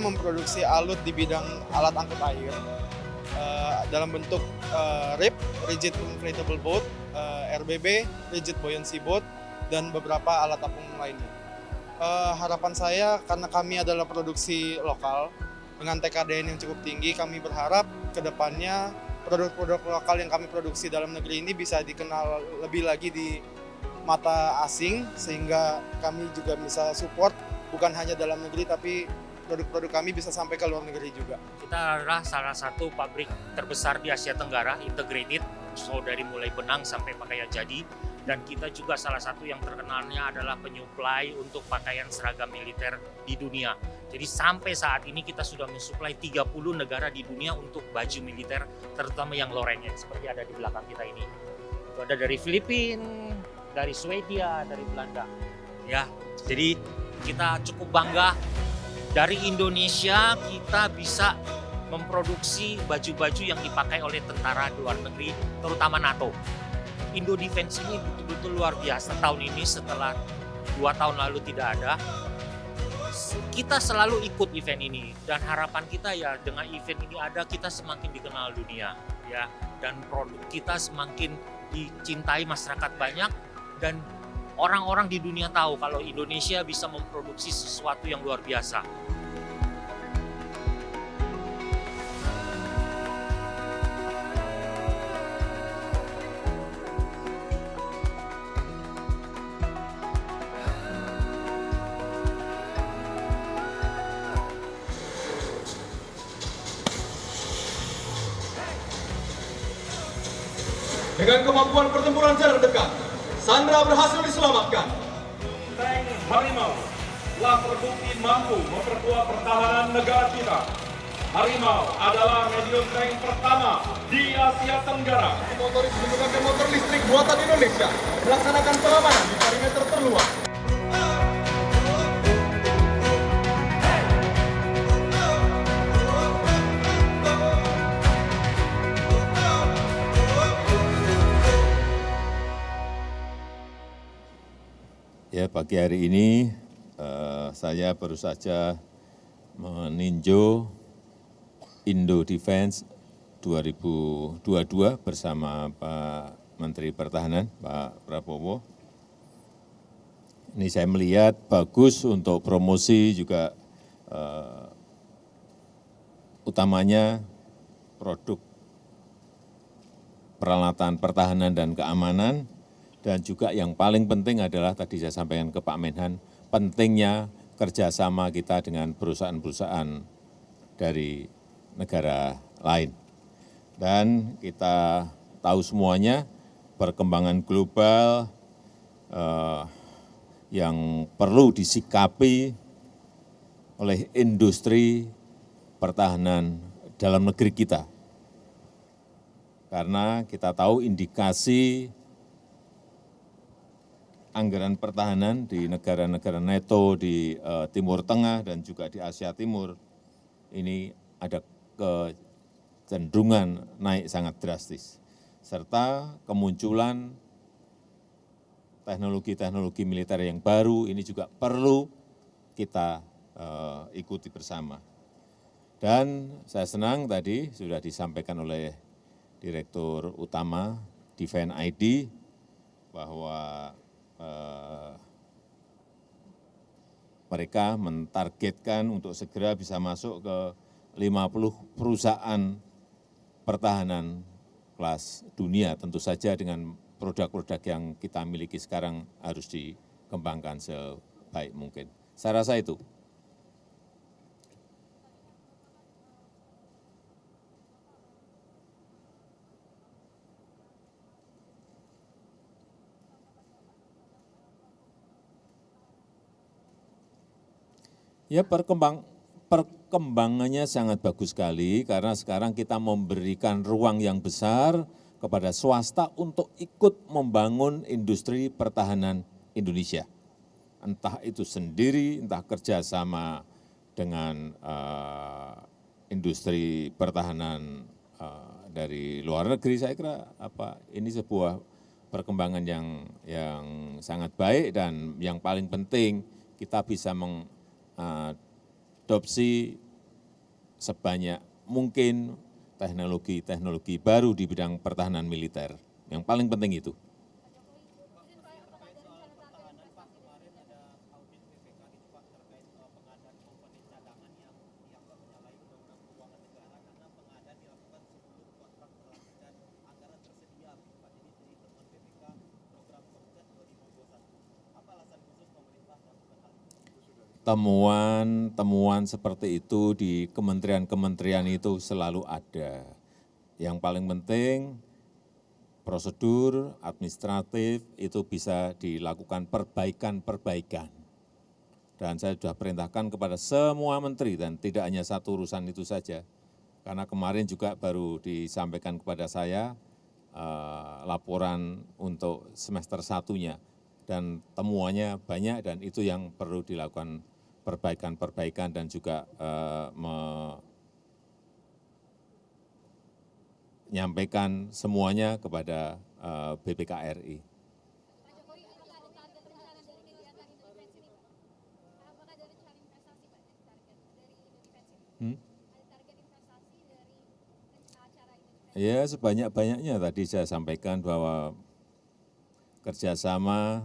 memproduksi alut di bidang alat angkut air dalam bentuk RIB, Rigid Inflatable Boat, RBB, Rigid Buoyancy Boat, dan beberapa alat apung lainnya. Harapan saya karena kami adalah produksi lokal dengan TKDN yang cukup tinggi, kami berharap ke depannya produk-produk lokal yang kami produksi dalam negeri ini bisa dikenal lebih lagi di mata asing, sehingga kami juga bisa support bukan hanya dalam negeri tapi produk-produk kami bisa sampai ke luar negeri juga. Kita adalah salah satu pabrik terbesar di Asia Tenggara, integrated, so dari mulai benang sampai pakaian jadi. Dan kita juga salah satu yang terkenalnya adalah penyuplai untuk pakaian seragam militer di dunia. Jadi sampai saat ini kita sudah mensuplai 30 negara di dunia untuk baju militer, terutama yang lorengnya, seperti ada di belakang kita ini. Itu ada dari Filipina, dari Swedia, dari Belanda. Ya, jadi kita cukup bangga dari Indonesia kita bisa memproduksi baju-baju yang dipakai oleh tentara di luar negeri, terutama NATO. Indo Defense ini betul-betul luar biasa tahun ini setelah 2 tahun lalu tidak ada. Kita selalu ikut event ini dan harapan kita ya dengan event ini ada kita semakin dikenal dunia ya, dan produk kita semakin dicintai masyarakat banyak dan orang-orang di dunia tahu kalau Indonesia bisa memproduksi sesuatu yang luar biasa. Dengan kemampuan pertempuran jarak dekat, Sandra berhasil diselamatkan. Tank Harimau telah terbukti mampu memperkuat pertahanan negara kita. Harimau adalah medium tank pertama di Asia Tenggara. Motoris menggunakan motor listrik buatan Indonesia melaksanakan pengamanan di perimeter terluar. Ya, pagi hari ini saya baru saja meninjau Indo Defense 2022 bersama Pak Menteri Pertahanan, Pak Prabowo. Ini saya melihat bagus untuk promosi juga utamanya produk peralatan pertahanan dan keamanan. Dan juga yang paling penting adalah tadi saya sampaikan ke Pak Menhan, pentingnya kerjasama kita dengan perusahaan-perusahaan dari negara lain. Dan kita tahu semuanya perkembangan global yang perlu disikapi oleh industri pertahanan dalam negeri kita. Karena kita tahu indikasi anggaran pertahanan di negara-negara NATO di Timur Tengah dan juga di Asia Timur ini ada kecenderungan naik sangat drastis. Serta kemunculan teknologi-teknologi militer yang baru ini juga perlu kita ikuti bersama. Dan saya senang tadi sudah disampaikan oleh Direktur Utama Defense ID bahwa mereka mentargetkan untuk segera bisa masuk ke 50 perusahaan pertahanan kelas dunia. Tentu saja dengan produk-produk yang kita miliki sekarang harus dikembangkan sebaik mungkin. Saya rasa itu. Ya, perkembangannya sangat bagus sekali karena sekarang kita memberikan ruang yang besar kepada swasta untuk ikut membangun industri pertahanan Indonesia. Entah itu sendiri, entah kerjasama dengan industri pertahanan dari luar negeri. Saya kira ini sebuah perkembangan yang sangat baik dan yang paling penting kita bisa mengadopsi sebanyak mungkin teknologi-teknologi baru di bidang pertahanan militer. Yang paling penting itu. Temuan seperti itu di kementerian-kementerian itu selalu ada. Yang paling penting, prosedur administratif itu bisa dilakukan perbaikan-perbaikan. Dan saya sudah perintahkan kepada semua menteri dan tidak hanya satu urusan itu saja. Karena kemarin juga baru disampaikan kepada saya laporan untuk semester 1-nya. Dan temuannya banyak dan itu yang perlu dilakukan perbaikan-perbaikan dan juga menyampaikan semuanya kepada BPKRI. Pak Jokowi, apakah ada target rencana dari kegiatan intervensi ini, Pak? Apakah ada rencana investasi, Pak, dari Indo-Defense ini? Ada target investasi dari acara Indo-Defense? Ya, sebanyak-banyaknya tadi saya sampaikan bahwa kerjasama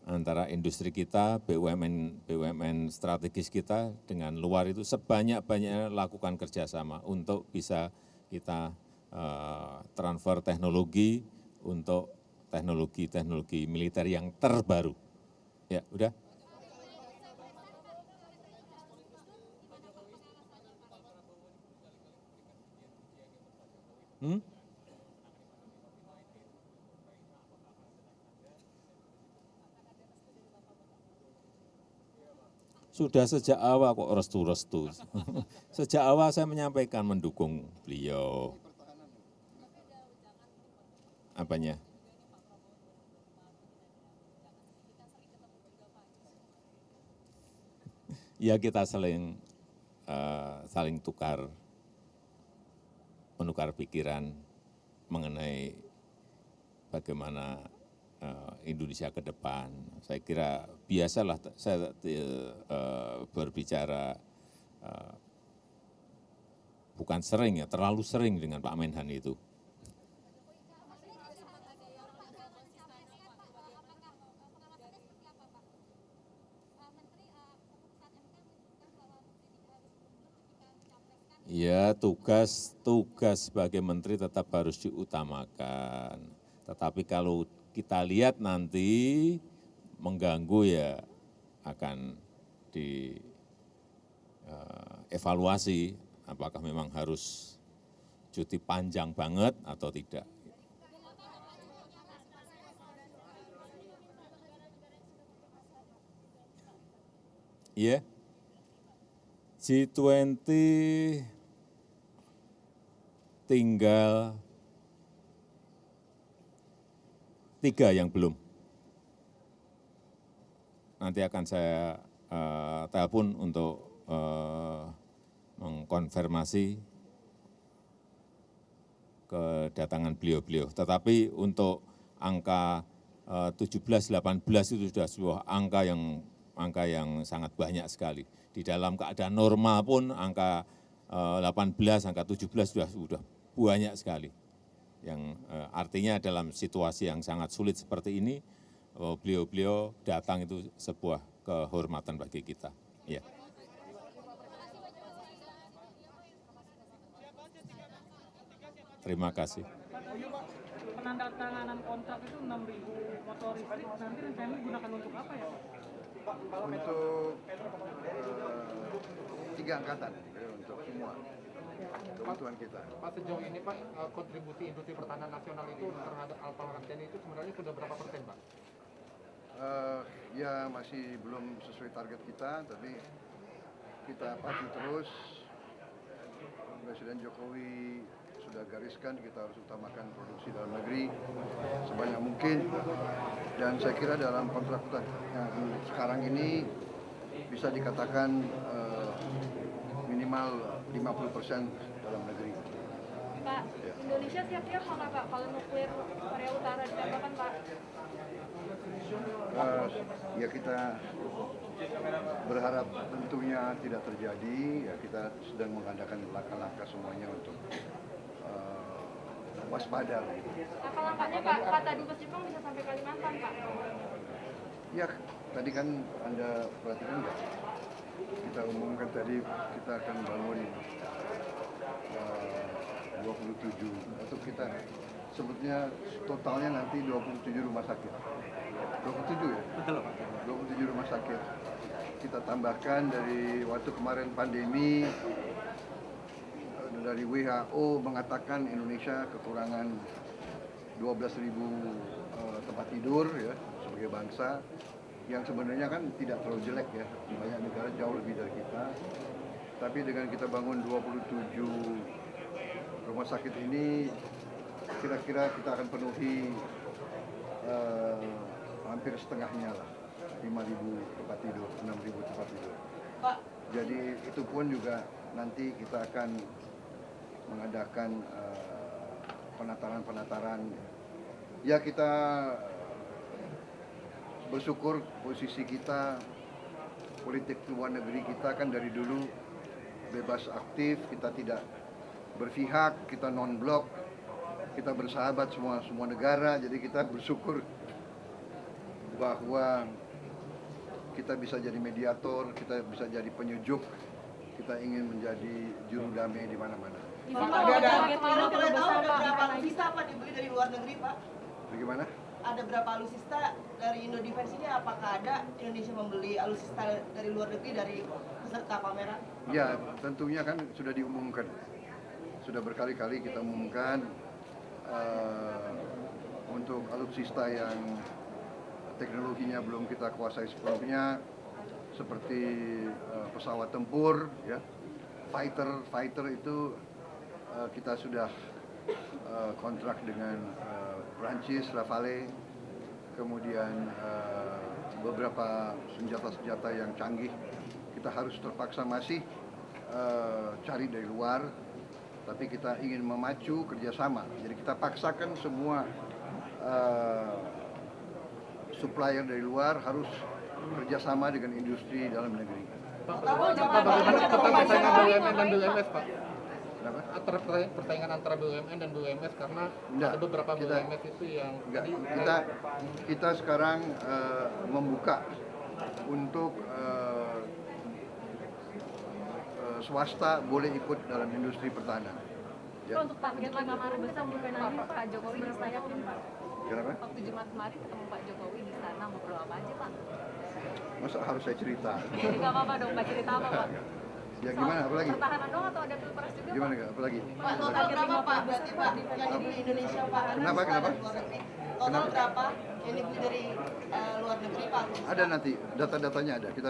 antara industri kita, BUMN strategis kita dengan luar itu sebanyak-banyaknya lakukan kerjasama untuk bisa kita transfer teknologi untuk teknologi militer yang terbaru. Ya, udah. Sudah sejak awal kok restu-restu. Sejak awal saya menyampaikan mendukung beliau. Apanya? Ya kita saling menukar pikiran mengenai bagaimana Indonesia ke depan. Saya kira biasalah saya berbicara bukan sering ya, terlalu sering dengan Pak Menhan itu. Ya, tugas sebagai menteri tetap harus diutamakan. Tetapi kalau kita lihat nanti mengganggu ya akan dievaluasi apakah memang harus cuti panjang banget atau tidak. Iya, G20 tinggal 3 yang belum. Nanti akan saya telepon untuk mengkonfirmasi kedatangan beliau-beliau. Tetapi untuk angka 17-18 itu sudah sebuah angka yang sangat banyak sekali. Di dalam keadaan normal pun angka 18, angka 17 sudah banyak sekali. Yang artinya dalam situasi yang sangat sulit seperti ini, beliau-beliau datang itu sebuah kehormatan bagi kita. Ya. Terima kasih. Penandatanganan kontrak itu 6.000 motor listrik, nanti rencananya digunakan untuk apa ya? Untuk 3 angkatan, untuk semua kebutuhan kita. Pak, sejauh ini Pak, kontribusi industri pertahanan nasional itu terhadap alfa TNI itu sebenarnya sudah berapa persen Pak? Ya masih belum sesuai target kita, tapi kita patuh terus. Presiden Jokowi sudah gariskan kita harus utamakan produksi dalam negeri sebanyak mungkin, dan saya kira dalam kontrak yang sekarang ini bisa dikatakan minimal 50% dalam negeri. Pak, Indonesia siap-siap nggak Pak kalau nuklir Korea Utara ditembakkan Pak? Ya kita berharap tentunya tidak terjadi. Ya kita sedang mengadakan langkah-langkah semuanya untuk waspada. Langkah-langkahnya Pak Dubes Jepang bisa sampai Kalimantan Pak? Ya tadi kan Anda perhatikan nggak? Kita umumkan tadi kita akan bangun 27 atau kita sebetulnya totalnya nanti 27 rumah sakit. 27 ya? Betul Pak. 27 rumah sakit. Kita tambahkan dari waktu kemarin pandemi, dari WHO mengatakan Indonesia kekurangan 12.000 tempat tidur ya sebagai bangsa, yang sebenarnya kan tidak terlalu jelek ya, banyak negara jauh lebih dari kita. Tapi dengan kita bangun 27 rumah sakit ini, kira-kira kita akan penuhi hampir setengahnya lah, 5.000 tempat tidur, 6.000 tempat tidur. Pak. Jadi itu pun juga nanti kita akan mengadakan penataran-penataran. Ya kita bersyukur posisi kita, politik luar negeri kita kan dari dulu bebas aktif, kita tidak berpihak, kita non-blok, kita bersahabat semua negara. Jadi kita bersyukur bahwa kita bisa jadi mediator, kita bisa jadi penyejuk, kita ingin menjadi juru damai di mana-mana. Ada berapa alutsista Pak dibeli dari luar negeri Pak? Bagaimana? Ada berapa alutsista dari Indo Defense ini? Apakah ada Indonesia membeli alutsista dari luar negeri dari peserta pameran? Ya, tentunya kan sudah diumumkan. Sudah berkali-kali kita umumkan untuk alutsista yang teknologinya belum kita kuasai sepenuhnya, seperti pesawat tempur, ya, fighter itu kita sudah kontrak dengan Prancis, Rafale, kemudian beberapa senjata-senjata yang canggih kita harus terpaksa masih cari dari luar, tapi kita ingin memacu kerjasama. Jadi kita paksakan semua supplier dari luar harus kerjasama dengan industri dalam negeri. Bagaimana persaingan BUMN dan BUMS Pak? Kenapa? Persaingan antara BUMN dan BUMS karena Enggak, ada beberapa BUMS itu yang kita sekarang membuka untuk swasta boleh ikut dalam industri pertahanan. Ya. Untuk target 5 Maret besar bukan nanti Pak Jokowi bisa yakin Pak? Kenapa? Waktu Jumat kemarin ketemu Pak Jokowi di sana ngobrol apa aja Pak? Masa harus saya cerita? Jadi nggak apa-apa dong Pak, cerita apa Pak? Ya gimana? Apalagi? Pertahanan dong atau ada pilpres juga? Gimana nggak? Apalagi? Pak, total berapa Pak berarti Pak yang dibeli Indonesia Pak? Kenapa? Luar negeri. Total berapa yang dibeli dari luar negeri Pak? Ada nanti data-datanya ada. Kita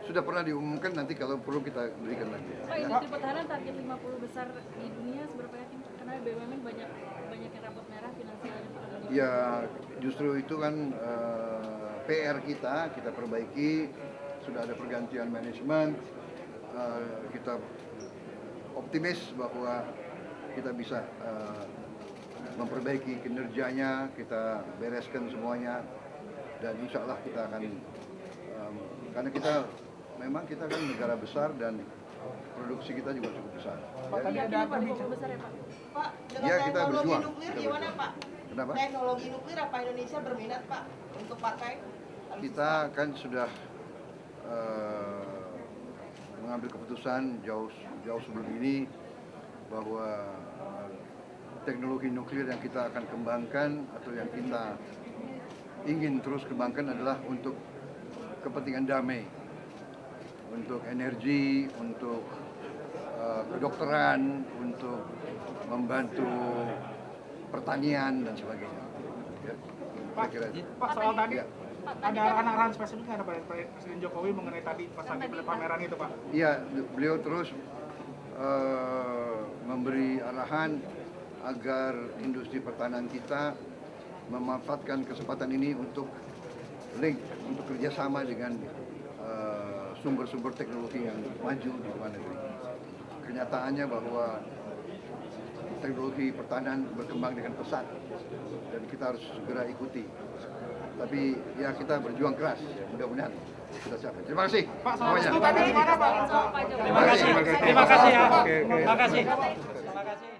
sudah pernah diumumkan, nanti kalau perlu kita berikan lagi. Pak, industri pertahanan target 50 besar di dunia seberapa yakin? Karena BUMN banyak yang rapot merah finansialnya. Ya justru itu kan PR kita perbaiki. Sudah ada pergantian manajemen, kita optimis bahwa kita bisa memperbaiki kinerjanya, kita bereskan semuanya, dan insya Allah kita akan karena kita kan negara besar dan produksi kita juga cukup besar. Pak, tadi ada cukup besar ya Pak? Pak, dengan Ya, kita teknologi berjuang. nuklir gimana Pak? Kenapa? Teknologi nuklir apa Indonesia berminat Pak untuk pakai? Kita kan sudah mengambil keputusan jauh sebelum ini bahwa teknologi nuklir yang kita akan kembangkan atau yang kita ingin terus kembangkan adalah untuk kepentingan damai, untuk energi, untuk kedokteran, untuk membantu pertanian dan sebagainya. Ya, kira-kira itu. Pak, soal tadi Ya. ada arahan-arahan spesifik nggak Pak Presiden Jokowi mengenai tadi pas lagi pameran itu Pak? Iya, beliau terus memberi arahan agar industri pertahanan kita memanfaatkan kesempatan ini untuk link, untuk kerjasama dengan sumber-sumber teknologi yang maju di luar negeri. Kenyataannya bahwa teknologi pertahanan berkembang dengan pesat dan kita harus segera ikuti. Tapi ya kita berjuang keras, mudah-mudahan kita siapkan. Terima kasih. Pak, semuanya. tadi gimana Pak? Terima kasih. Terima kasih ya. Terima kasih.